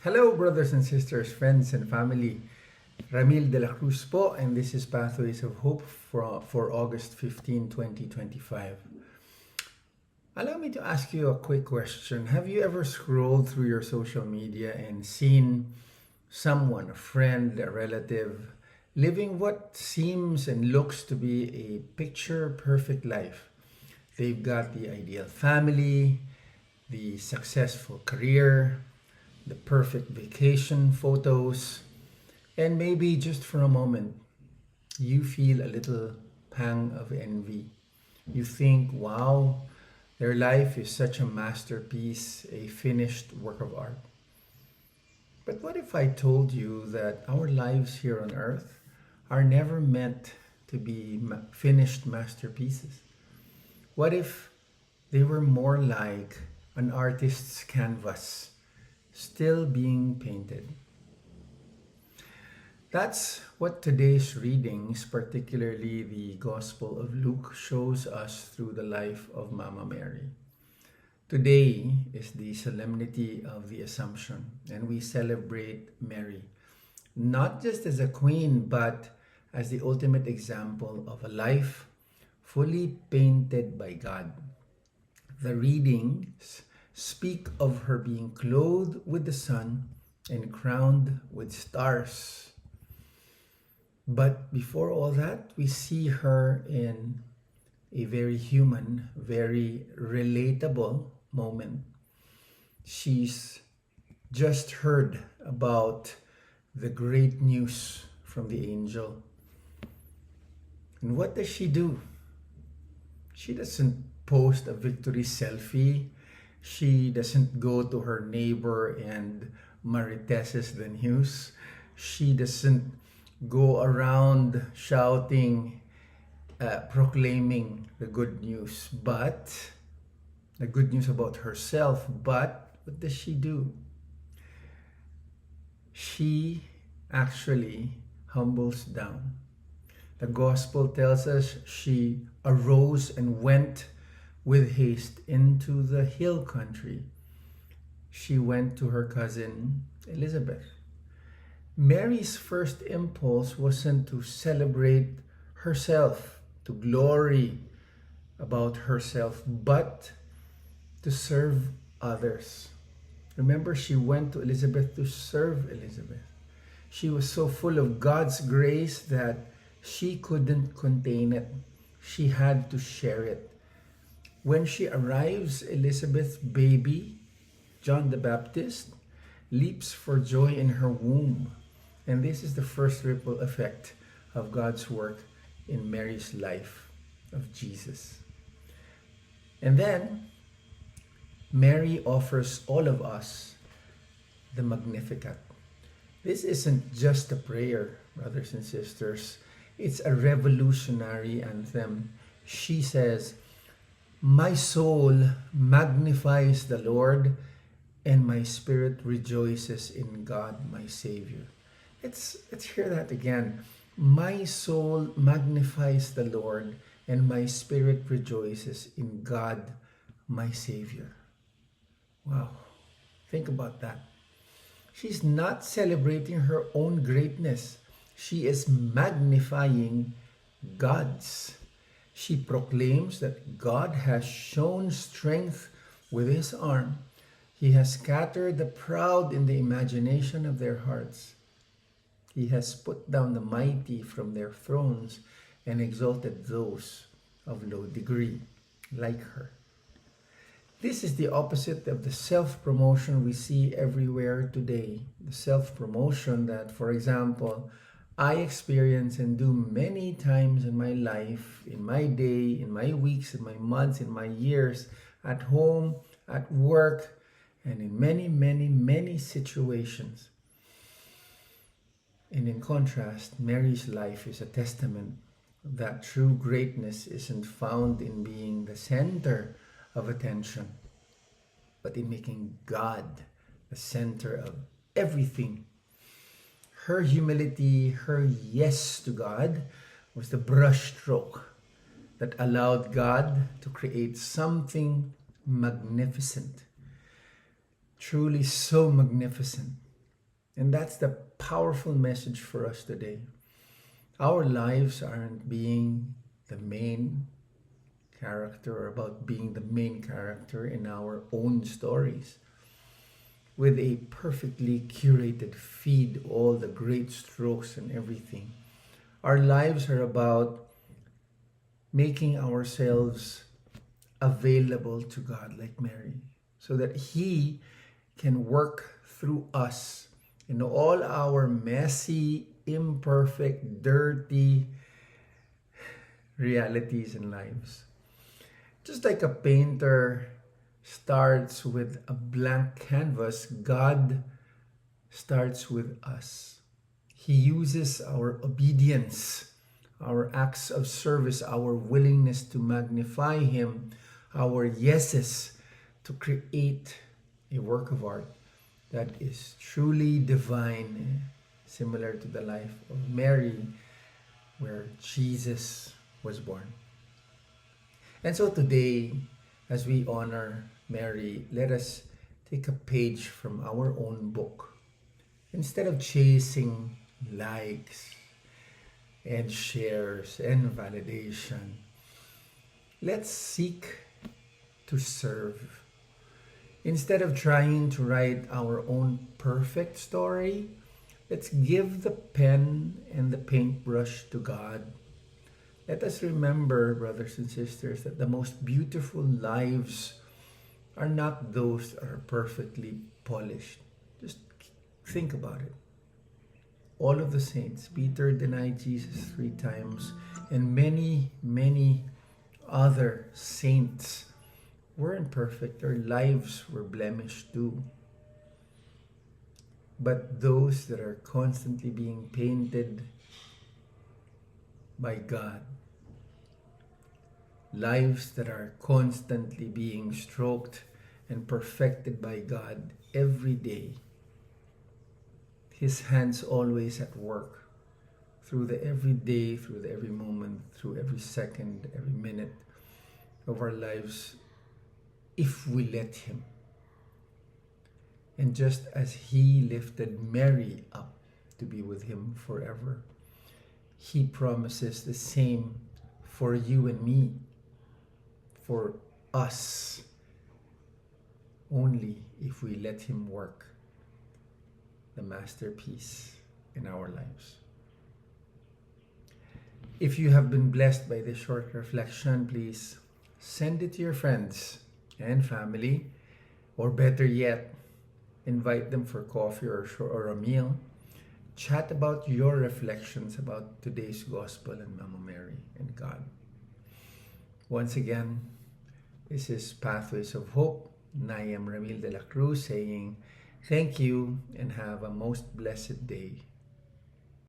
Hello, brothers and sisters, friends and family. Ramil de la Cruz po, and this is Pathways of Hope for August 15, 2025. Allow me to ask you a quick question. Have you ever scrolled through your social media and seen someone, a friend, a relative, living what seems and looks to be a picture perfect life? They've got the ideal family, the successful career, the perfect vacation photos, and maybe just for a moment, you feel a little pang of envy. You think, wow, their life is such a masterpiece, a finished work of art. But what if I told you that our lives here on earth are never meant to be finished masterpieces? What if they were more like an artist's canvas, still being painted? That's what today's readings, particularly the Gospel of Luke, shows us through the life of Mama Mary. Today is the Solemnity of the Assumption, and we celebrate Mary, not just as a queen, but as the ultimate example of a life fully painted by God. The readings speak of her being clothed with the sun and crowned with stars. But before all that, we see her in a very human, very relatable moment. She's just heard about the great news from the angel. And what does she do? She doesn't post a victory selfie. She doesn't go to her neighbor and mariteses the news. She doesn't go around shouting, proclaiming the good news, but the good news about herself. But what does she do? She actually humbles down. The gospel tells us she arose and went with haste into the hill country. She went to her cousin Elizabeth. Mary's first impulse wasn't to celebrate herself, to glory about herself, but to serve others. Remember, she went to Elizabeth to serve Elizabeth. She was so full of God's grace that she couldn't contain it. She had to share it. When she arrives, Elizabeth's baby, John the Baptist, leaps for joy in her womb. And this is the first ripple effect of God's work in Mary's life of Jesus. And then Mary offers all of us the Magnificat. This isn't just a prayer, brothers and sisters. It's a revolutionary anthem. She says, "My soul magnifies the Lord, and my spirit rejoices in God, my Savior." Let's hear that again. My soul magnifies the Lord, and my spirit rejoices in God, my Savior. Wow. Think about that. She's not celebrating her own greatness. She is magnifying God's. She proclaims that God has shown strength with his arm. He has scattered the proud in the imagination of their hearts. He has put down the mighty from their thrones and exalted those of low degree, like her. This is the opposite of the self-promotion we see everywhere today. The self-promotion that, for example, I experience and do many times in my life, in my day, in my weeks, in my months, in my years, at home, at work, and in many, many, many situations. And in contrast, Mary's life is a testament that true greatness isn't found in being the center of attention, but in making God the center of everything. Her humility, her yes to God, was the brushstroke that allowed God to create something magnificent, truly so magnificent, And that's the powerful message for us today. Our lives aren't being the main character or about being the main character in our own stories with a perfectly curated feed, all the great strokes and everything. Our lives are about making ourselves available to God like Mary so that He can work through us in all our messy, imperfect, dirty realities and lives. Just like a painter starts with a blank canvas, God starts with us. He uses our obedience, our acts of service, our willingness to magnify Him, our yeses to create a work of art that is truly divine, similar to the life of Mary, where Jesus was born. And so today, as we honor Mary, let us take a page from our own book. Instead of chasing likes and shares and validation, let's seek to serve. Instead of trying to write our own perfect story, let's give the pen and the paintbrush to God. Let us remember, brothers and sisters, that the most beautiful lives are not those that are perfectly polished. Just think about it. All of the saints, Peter denied Jesus 3 times, and many, many other saints weren't perfect. Their lives were blemished too. But those that are constantly being painted by God, lives that are constantly being stroked and perfected by God every day, His hands always at work through the every day, through the every moment, through every second, every minute of our lives, if we let Him. And just as He lifted Mary up to be with Him forever, He promises the same for you and me, for us, only if we let Him work the masterpiece in our lives. If you have been blessed by this short reflection, please send it to your friends and family, or better yet, invite them for coffee or a meal. Chat about your reflections about today's gospel and Mama Mary and God. Once again, this is Pathways of Hope. And I am Ramil de la Cruz saying thank you and have a most blessed day.